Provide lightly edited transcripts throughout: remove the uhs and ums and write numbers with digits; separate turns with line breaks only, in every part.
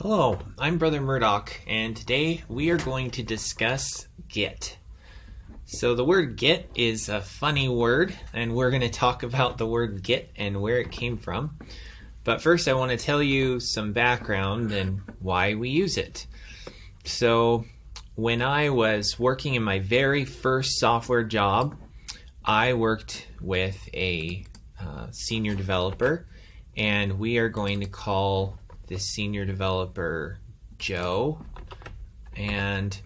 Hello, I'm Brother Murdoch, and today we are going to discuss Git. So the word Git is a funny word, and we're going to talk about the word Git and where it came from. But first I want to tell you some background and why we use it. So when I was working in my very first software job, I worked with a senior developer, and we are going to call this senior developer Joe. And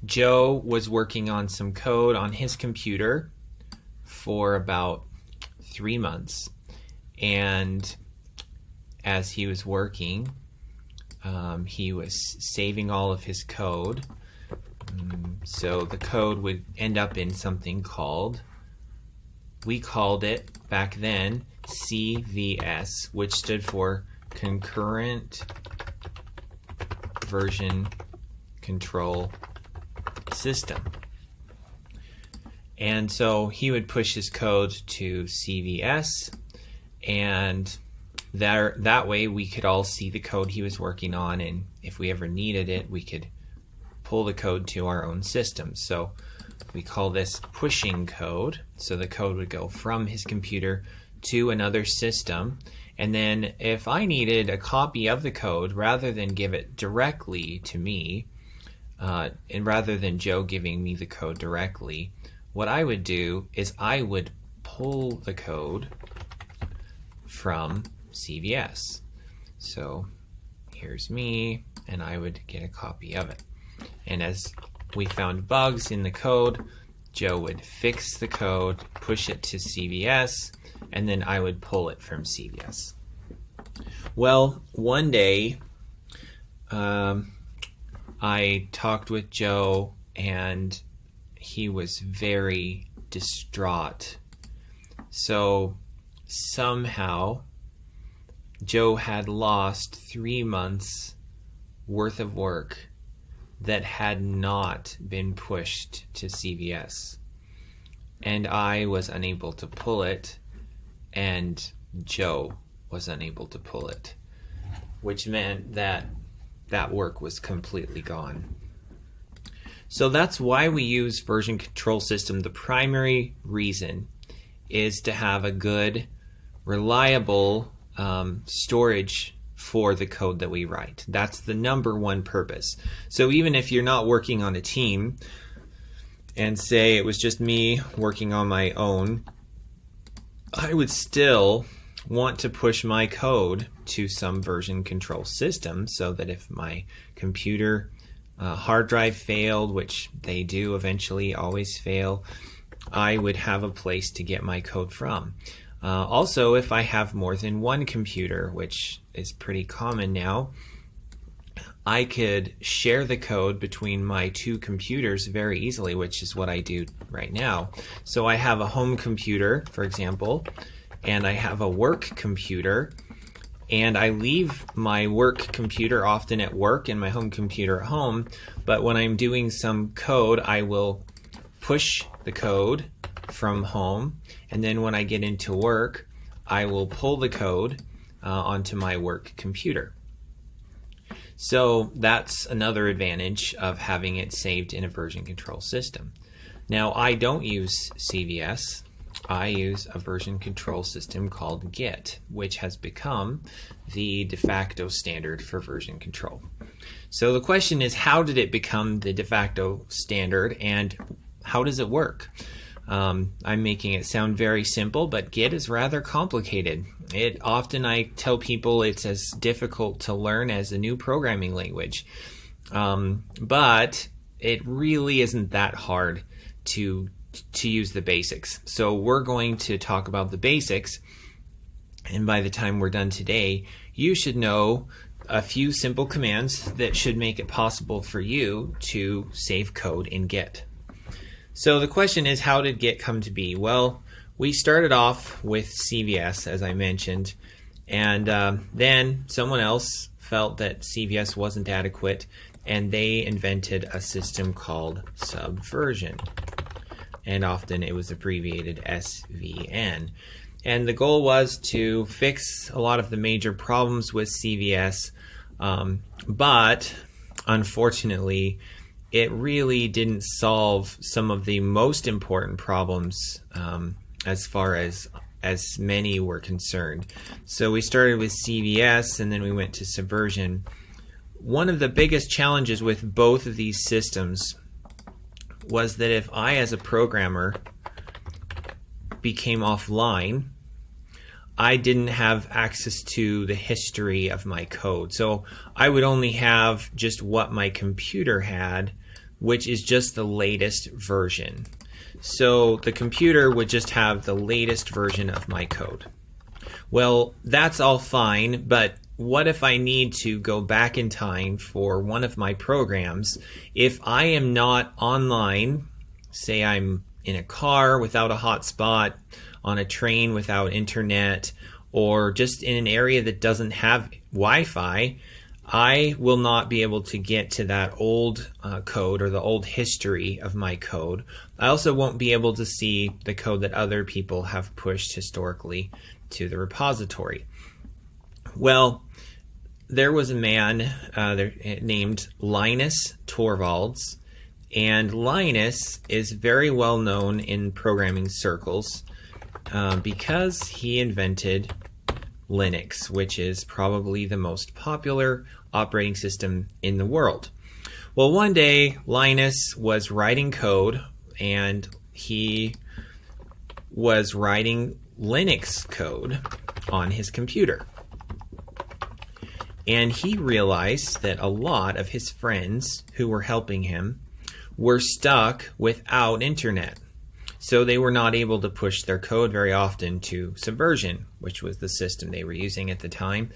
Joe was working on some code on his computer for about 3 months, and as he was working, he was saving all of his code. So the code would end up in something we called it back then CVS, which stood for Concurrent Version Control System. And so he would push his code to CVS, and that way we could all see the code he was working on, and if we ever needed it, we could pull the code to our own system. So we call this pushing code. So the code would go from his computer to another system, and then if I needed a copy of the code, rather than give it directly to me, and rather than Joe giving me the code directly, what I would do is I would pull the code from CVS. So here's me, and I would get a copy of it. And as we found bugs in the code, Joe would fix the code, push it to CVS, and then I would pull it from CVS. Well, one day I talked with Joe, and he was very distraught. So somehow Joe had lost 3 months worth of work that had not been pushed to CVS. And I was unable to pull it, and Joe was unable to pull it, which meant that that work was completely gone. So that's why we use version control system. The primary reason is to have a good, reliable storage for the code that we write. That's the number one purpose. So even if you're not working on a team, and say it was just me working on my own, I would still want to push my code to some version control system, so that if my computer hard drive failed, which they do eventually always fail, I would have a place to get my code from. Also, if I have more than one computer, which is pretty common now, I could share the code between my two computers very easily, which is what I do right now. So I have a home computer, for example, and I have a work computer, and I leave my work computer often at work and my home computer at home, but when I'm doing some code, I will push the code from home, and then when I get into work, I will pull the code onto my work computer. So that's another advantage of having it saved in a version control system. Now, I don't use CVS. I use a version control system called Git, which has become the de facto standard for version control. So the question is, how did it become the de facto standard, and how does it work? I'm making it sound very simple, but Git is rather complicated. Often I tell people it's as difficult to learn as a new programming language. But it really isn't that hard to use the basics. So we're going to talk about the basics, and by the time we're done today, you should know a few simple commands that should make it possible for you to save code in Git. So the question is, how did Git come to be? Well, we started off with CVS, as I mentioned, and then someone else felt that CVS wasn't adequate, and they invented a system called Subversion, and often it was abbreviated SVN. And the goal was to fix a lot of the major problems with CVS But unfortunately, it really didn't solve some of the most important problems as far as many were concerned. So we started with CVS and then we went to Subversion. One of the biggest challenges with both of these systems was that if I, as a programmer, became offline, I didn't have access to the history of my code. So I would only have just what my computer had, which is just the latest version. So the computer would just have the latest version of my code. Well, that's all fine, but what if I need to go back in time for one of my programs? If I am not online, say I'm in a car without a hotspot, on a train without internet, or just in an area that doesn't have Wi-Fi, I will not be able to get to that old code or the old history of my code. I also won't be able to see the code that other people have pushed historically to the repository. Well, there was a man named Linus Torvalds, and Linus is very well known in programming circles because he invented Linux, which is probably the most popular operating system in the world. Well, one day Linus was writing code, and he was writing Linux code on his computer. And he realized that a lot of his friends who were helping him were stuck without internet. So they were not able to push their code very often to Subversion, which was the system they were using at the time.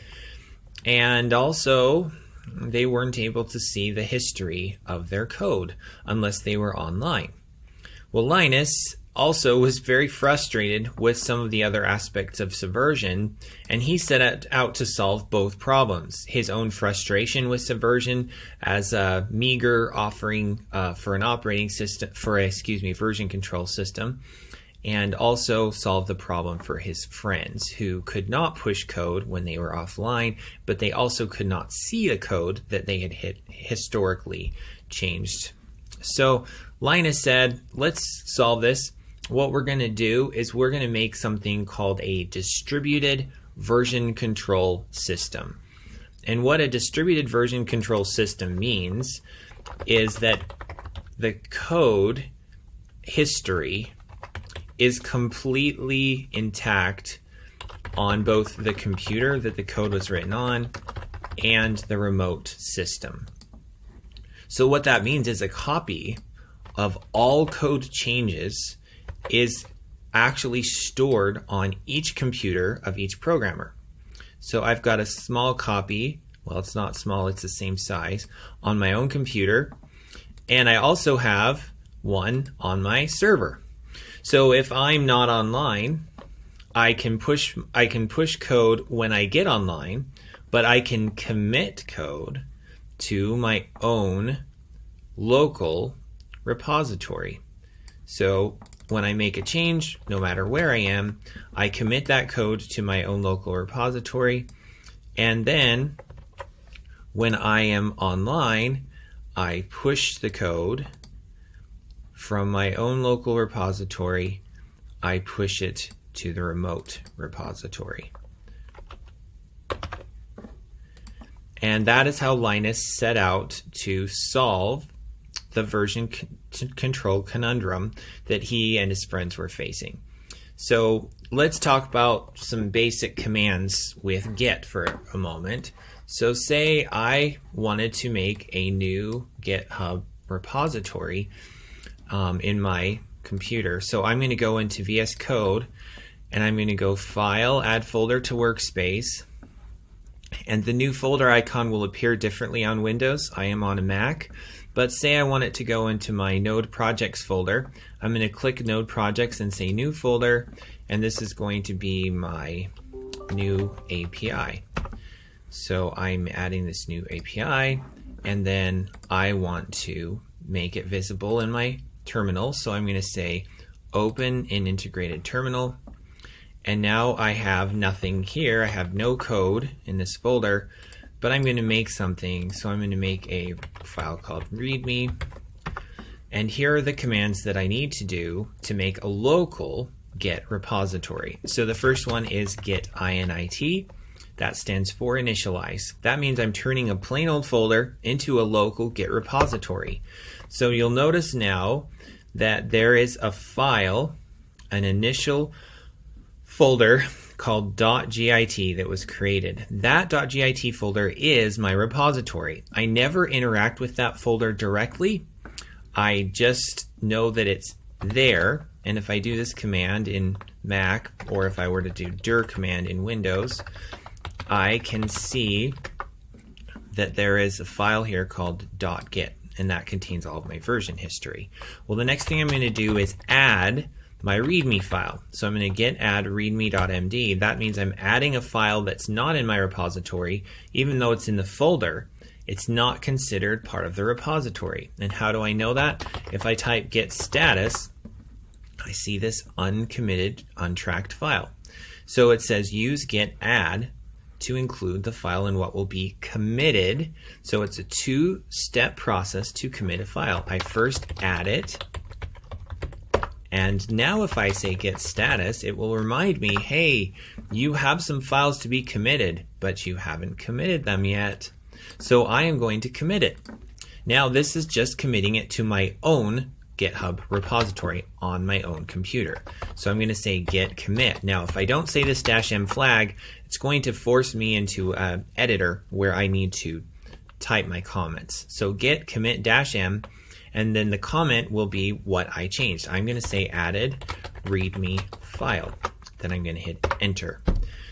And also, they weren't able to see the history of their code unless they were online. Well, Linus also was very frustrated with some of the other aspects of Subversion, and he set out to solve both problems. His own frustration with Subversion as a meager offering for an operating system, version control system, and also solve the problem for his friends who could not push code when they were offline, but they also could not see the code that they had historically changed. So Linus said, let's solve this. What we're going to do is we're going to make something called a distributed version control system. And what a distributed version control system means is that the code history is completely intact on both the computer that the code was written on and the remote system. So what that means is a copy of all code changes is actually stored on each computer of each programmer. So I've got a small copy, well, it's not small, it's the same size, on my own computer, and I also have one on my server. So if I'm not online, I can push code when I get online, but I can commit code to my own local repository. So when I make a change, no matter where I am, I commit that code to my own local repository, and then when I am online, I push the code from my own local repository, I push it to the remote repository. And that is how Linus set out to solve the version control conundrum that he and his friends were facing. So let's talk about some basic commands with get for a moment. So say I wanted to make a new GitHub repository in my computer. So I'm going to go into VS Code and I'm going to go File, Add Folder to Workspace. And the new folder icon will appear differently on Windows. I am on a Mac. But say I want it to go into my Node Projects folder. I'm going to click Node Projects and say New Folder, and this is going to be my new API. So I'm adding this new API, and then I want to make it visible in my terminal. So I'm going to say Open in Integrated Terminal, and now I have nothing here. I have no code in this folder, but I'm going to make something. So I'm going to make a file called readme. And here are the commands that I need to do to make a local Git repository. So the first one is git init. That stands for initialize. That means I'm turning a plain old folder into a local Git repository. So you'll notice now that there is a file, an initial folder called .git that was created. That .git folder is my repository. I never interact with that folder directly. I just know that it's there, and if I do this command in Mac, or if I were to do dir command in Windows, I can see that there is a file here called .git, and that contains all of my version history. Well, the next thing I'm going to do is add my README file. So I'm going to git add readme.md. That means I'm adding a file that's not in my repository, even though it's in the folder. It's not considered part of the repository. And how do I know that? If I type git status, I see this uncommitted, untracked file. So it says use git add to include the file in what will be committed. So it's a two-step process to commit a file. I first add it, and now if I say git status, it will remind me, hey, you have some files to be committed, but you haven't committed them yet. So I am going to commit it. Now this is just committing it to my own GitHub repository on my own computer. So I'm going to say git commit. Now if I don't say this -m flag, it's going to force me into an editor where I need to type my comments. So git commit -m, and then the comment will be what I changed. I'm going to say added readme file. Then I'm going to hit enter.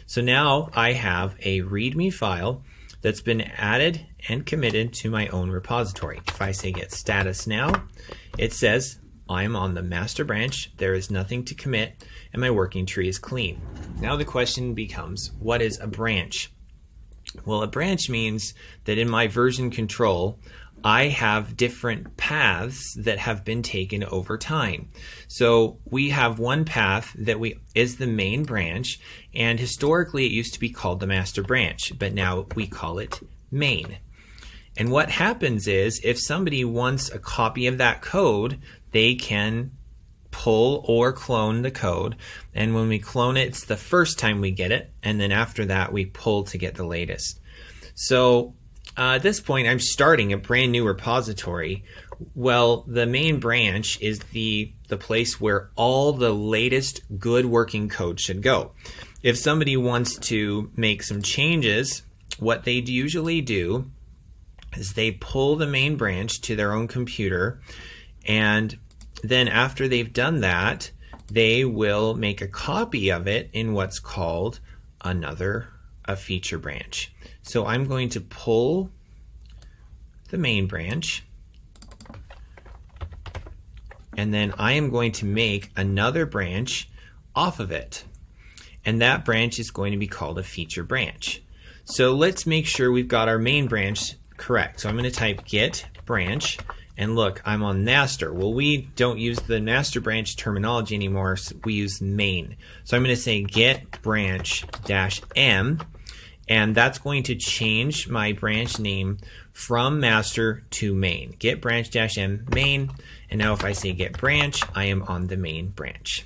So now I have a readme file that's been added and committed to my own repository. If I say git status now, it says I'm on the master branch, there is nothing to commit, and my working tree is clean. Now the question becomes, what is a branch? Well, a branch means that in my version control, I have different paths that have been taken over time. So we have one path that is the main branch, and historically it used to be called the master branch, but now we call it main. And what happens is if somebody wants a copy of that code, they can pull or clone the code, and when we clone it, it's the first time we get it, and then after that we pull to get the latest. So at this point I'm starting a brand new repository. Well, the main branch is the place where all the latest good working code should go. If somebody wants to make some changes, what they usually do is they pull the main branch to their own computer, and then after they've done that, they will make a copy of it in what's called a feature branch. So I'm going to pull the main branch, and then I am going to make another branch off of it, and that branch is going to be called a feature branch. So let's make sure we've got our main branch correct. So I'm going to type git branch, and look, I'm on master. Well, we don't use the master branch terminology anymore, so we use main. So I'm going to say git branch -m, and that's going to change my branch name from master to main. Git branch -m main, and now if I say git branch, I am on the main branch.